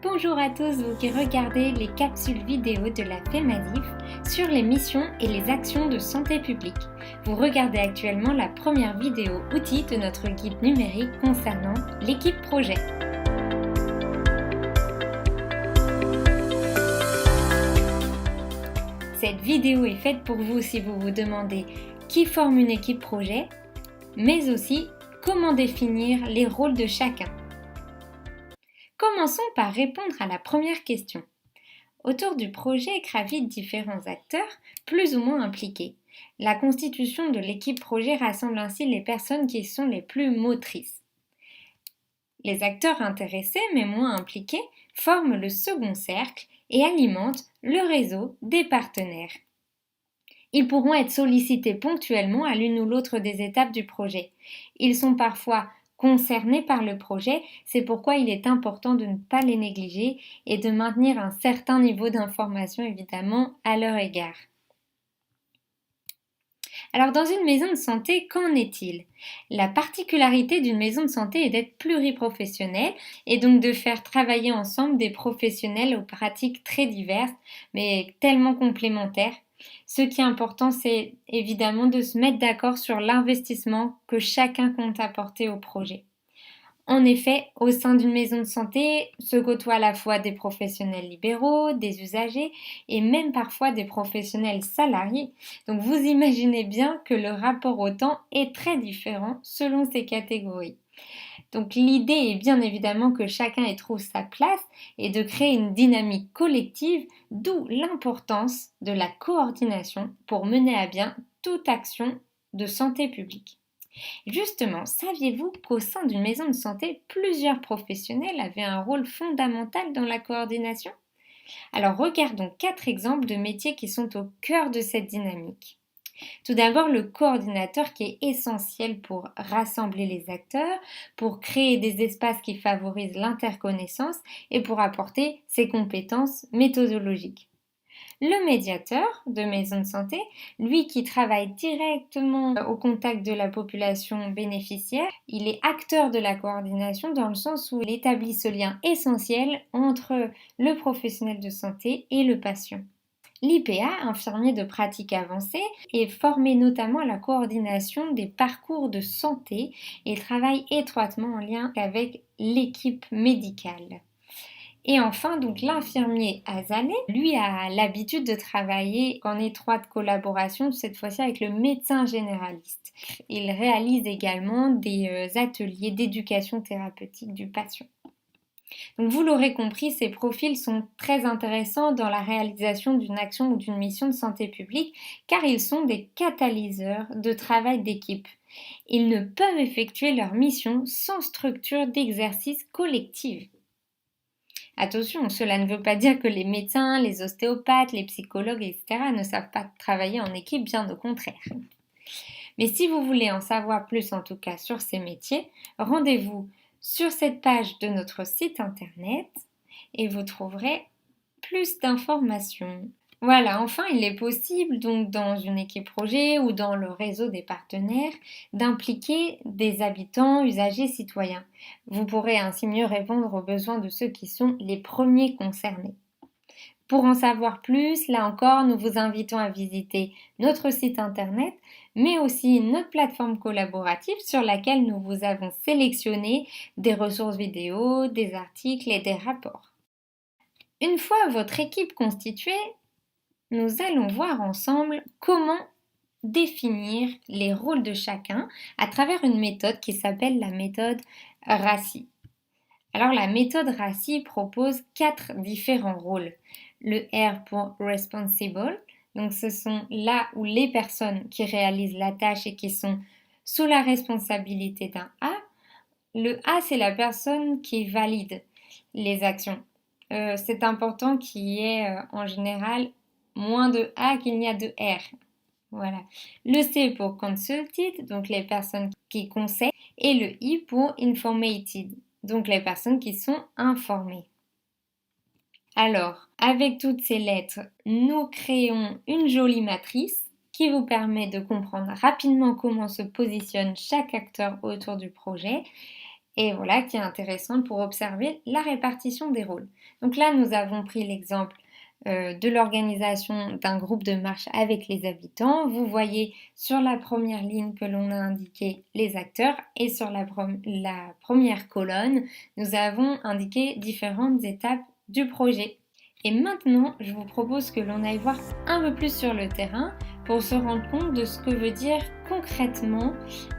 Bonjour à tous, vous qui regardez les capsules vidéo de la FEMADIF sur les missions et les actions de santé publique. Vous regardez actuellement la première vidéo outil de notre guide numérique concernant l'équipe projet. Cette vidéo est faite pour vous si vous vous demandez qui forme une équipe projet, mais aussi comment définir les rôles de chacun. Commençons par répondre à la première question. Autour du projet gravitent différents acteurs, plus ou moins impliqués. La constitution de l'équipe projet rassemble ainsi les personnes qui sont les plus motrices. Les acteurs intéressés mais moins impliqués forment le second cercle et alimentent le réseau des partenaires. Ils pourront être sollicités ponctuellement à l'une ou l'autre des étapes du projet. Ils sont parfois concernés par le projet, c'est pourquoi il est important de ne pas les négliger et de maintenir un certain niveau d'information évidemment à leur égard. Alors dans une maison de santé, qu'en est-il? La particularité d'une maison de santé est d'être pluriprofessionnelle et donc de faire travailler ensemble des professionnels aux pratiques très diverses mais tellement complémentaires. Ce qui est important, c'est évidemment de se mettre d'accord sur l'investissement que chacun compte apporter au projet. En effet, au sein d'une maison de santé se côtoient à la fois des professionnels libéraux, des usagers et même parfois des professionnels salariés. Donc vous imaginez bien que le rapport au temps est très différent selon ces catégories. Donc l'idée est bien évidemment que chacun y trouve sa place et de créer une dynamique collective, d'où l'importance de la coordination pour mener à bien toute action de santé publique. Justement, saviez-vous qu'au sein d'une maison de santé, plusieurs professionnels avaient un rôle fondamental dans la coordination? Alors regardons 4 exemples de métiers qui sont au cœur de cette dynamique. Tout d'abord, le coordinateur qui est essentiel pour rassembler les acteurs, pour créer des espaces qui favorisent l'interconnaissance et pour apporter ses compétences méthodologiques. Le médiateur de maison de santé, lui qui travaille directement au contact de la population bénéficiaire, il est acteur de la coordination dans le sens où il établit ce lien essentiel entre le professionnel de santé et le patient. L'IPA, infirmier de pratique avancée, est formé notamment à la coordination des parcours de santé et travaille étroitement en lien avec l'équipe médicale. Et enfin, donc l'infirmier azalé, lui a l'habitude de travailler en étroite collaboration, cette fois-ci avec le médecin généraliste. Il réalise également des ateliers d'éducation thérapeutique du patient. Donc vous l'aurez compris, ces profils sont très intéressants dans la réalisation d'une action ou d'une mission de santé publique car ils sont des catalyseurs de travail d'équipe. Ils ne peuvent effectuer leur mission sans structure d'exercice collective. Attention, cela ne veut pas dire que les médecins, les ostéopathes, les psychologues, etc. ne savent pas travailler en équipe, bien au contraire. Mais si vous voulez en savoir plus en tout cas sur ces métiers, rendez-vous sur cette page de notre site internet et vous trouverez plus d'informations. Voilà, enfin, il est possible donc dans une équipe projet ou dans le réseau des partenaires d'impliquer des habitants, usagers, citoyens. Vous pourrez ainsi mieux répondre aux besoins de ceux qui sont les premiers concernés. Pour en savoir plus, là encore, nous vous invitons à visiter notre site internet, mais aussi notre plateforme collaborative sur laquelle nous vous avons sélectionné des ressources vidéo, des articles et des rapports. Une fois votre équipe constituée, nous allons voir ensemble comment définir les rôles de chacun à travers une méthode qui s'appelle la méthode RACI. Alors la méthode RACI propose 4 différents rôles. Le R pour responsible, donc ce sont là où les personnes qui réalisent la tâche et qui sont sous la responsabilité d'un A. Le A, c'est la personne qui valide les actions. C'est important qu'il y ait en général moins de A qu'il n'y a de R. Voilà. Le C pour consulted, donc les personnes qui conseillent, et le I pour informated, donc les personnes qui sont informées. Alors, avec toutes ces lettres, nous créons une jolie matrice qui vous permet de comprendre rapidement comment se positionne chaque acteur autour du projet et voilà qui est intéressante pour observer la répartition des rôles. Donc là, nous avons pris l'exemple de l'organisation d'un groupe de marche avec les habitants. Vous voyez sur la première ligne que l'on a indiqué les acteurs et sur la première colonne, nous avons indiqué différentes étapes du projet. Et maintenant, je vous propose que l'on aille voir un peu plus sur le terrain pour se rendre compte de ce que veut dire concrètement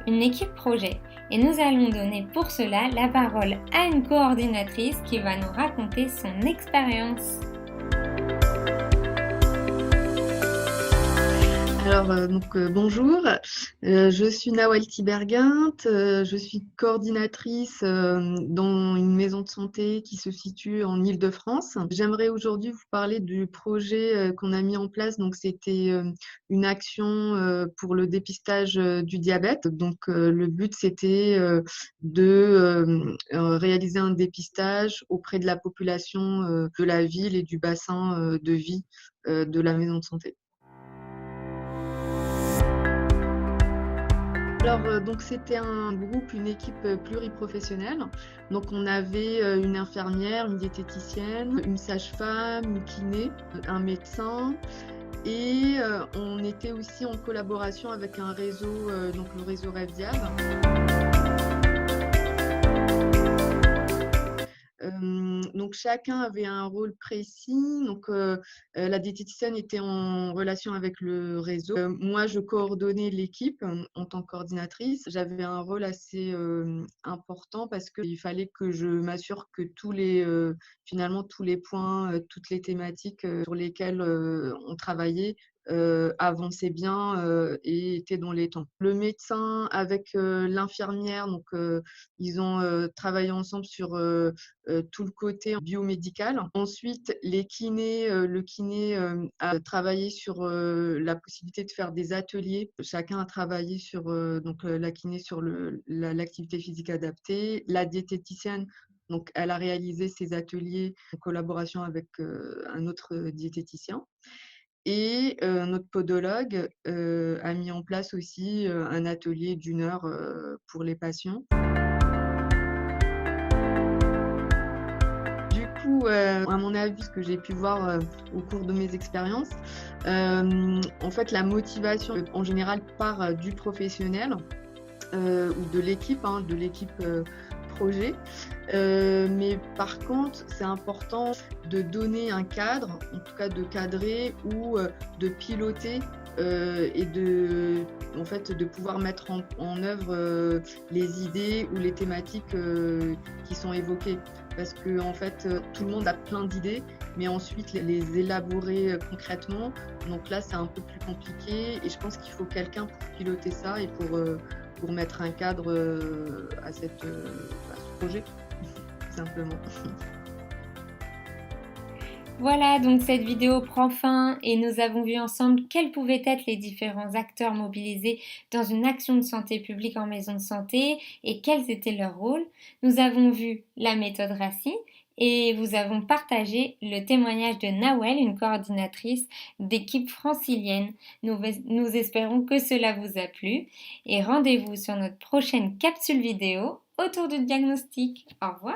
une équipe projet. Et nous allons donner pour cela la parole à une coordinatrice qui va nous raconter son expérience. Bonjour, je suis Nawal Tiberguint, je suis coordinatrice dans une maison de santé qui se situe en Île-de-France. J'aimerais aujourd'hui vous parler du projet qu'on a mis en place. Donc c'était une action pour le dépistage du diabète. Le but c'était de réaliser un dépistage auprès de la population de la ville et du bassin de vie de la maison de santé. Donc c'était un groupe, une équipe pluriprofessionnelle. Donc on avait une infirmière, une diététicienne, une sage-femme, une kiné, un médecin. Et on était aussi en collaboration avec un réseau, donc le réseau RevDiab. Donc chacun avait un rôle précis. La diététicienne était en relation avec le réseau. Moi, je coordonnais l'équipe en tant que coordinatrice. J'avais un rôle assez important parce qu'il fallait que je m'assure que finalement tous les points, toutes les thématiques sur lesquelles on travaillait avançaient bien et étaient dans les temps. Le médecin avec l'infirmière, ils ont travaillé ensemble sur tout le côté biomédical. Ensuite, le kiné a travaillé sur la possibilité de faire des ateliers. Chacun a travaillé sur la kiné sur l'activité physique adaptée. La diététicienne, donc, elle a réalisé ses ateliers en collaboration avec un autre diététicien. Et notre podologue a mis en place aussi un atelier d'1 heure pour les patients. À mon avis, ce que j'ai pu voir au cours de mes expériences, en fait, la motivation, en général, part du professionnel ou de l'équipe projet. Mais par contre, c'est important de donner un cadre, en tout cas de cadrer ou de piloter et de pouvoir mettre en œuvre les idées ou les thématiques qui sont évoquées. Parce que en fait, tout le monde a plein d'idées, mais ensuite les élaborer concrètement. Donc là, c'est un peu plus compliqué et je pense qu'il faut quelqu'un pour piloter ça et pour mettre un cadre à ce projet, tout simplement. Voilà, donc cette vidéo prend fin et nous avons vu ensemble quels pouvaient être les différents acteurs mobilisés dans une action de santé publique en maison de santé et quels étaient leurs rôles. Nous avons vu la méthode RACI et vous avons partagé le témoignage de Nawel, une coordinatrice d'équipe francilienne. Nous espérons que cela vous a plu et rendez-vous sur notre prochaine capsule vidéo autour du diagnostic. Au revoir!